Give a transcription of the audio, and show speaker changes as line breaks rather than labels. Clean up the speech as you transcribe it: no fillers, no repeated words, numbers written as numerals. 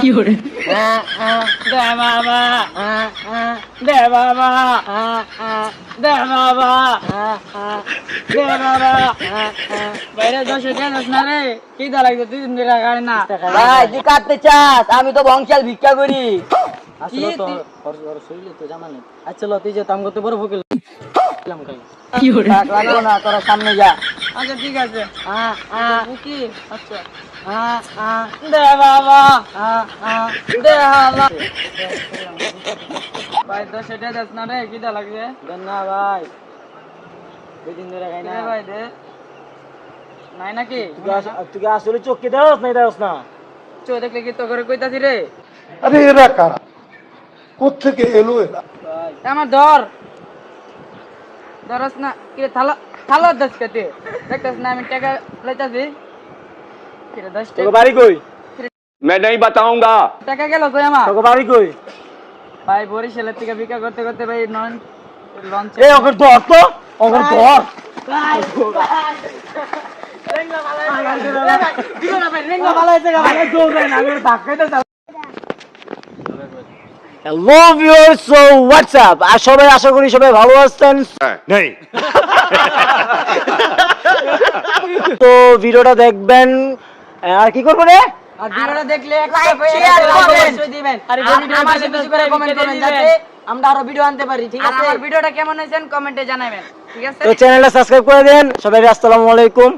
কি করে
দে বাবা দে বাবা দে বাবা দে বাবা বাইরে 10 টাকা দাস না রে কি দা লাগবে 2 দিন ধরে গাড়ি না
ভাই তুই কাটতে চাস আমি তো বংশাল ভিক্ষা করি
কি শরীরে তো জামা নেই আচ্ছা লো তুই যে তাম করতে বড় ভুকে
কি করে
লাগবো না তোরা সামনে যা
আচ্ছা ঠিক আছে কি আচ্ছা দে বাবা দে বাবা ভাই 10 টাকা দাস না রে কি দা লাগবে
দেন না ভাই 2 দিন ধরে খাই না
দে ভাই দে নাই নাকি
তুই আসলে চোখকে দেওস নাই দেওস না
চো দেখলে কি তো করে কইতাছি রে
আরে এরা কারা কোত্থেকে এলো এরা
আমার ধর ধরস না কি থালা থালা দশ কেটে দেখতাস না আমি টাকা লইতাছি কি রে 10
তোকে
টাকা
বাড়ি কই
मैं नहीं बताऊंगा।
টাকা গেল কই আমার
তোকে বাড়ি কই
ভাই বরিশালের থেকে ভিক্ষা করতে করতে ভাই নন লঞ্চ
এই ওকে ধর তো ওকে ধর হ্যালো ভিউয়ার্স, সো হোয়াটসঅ্যাপ আর সবাই আশা করি সবাই ভালো আছেন।
नहीं।
তো ভিডিওটা দেখবেন আর কি করবো রে
আর ভিডিওটা দেখলে
Like, share, comment.
দিবেন
আর আমার সাথে বেশি করে কমেন্ট করবেন যাতে আমরা আরো ভিডিও আনতে পারি, ঠিক
আর
আছে?
আমার ভিডিওটা কেমন হয়েছে কমেন্টে জানাবেন ঠিক আছে
তো চ্যানেলটা সাবস্ক্রাইব করে দেন সবাই। আসসালামু আলাইকুম।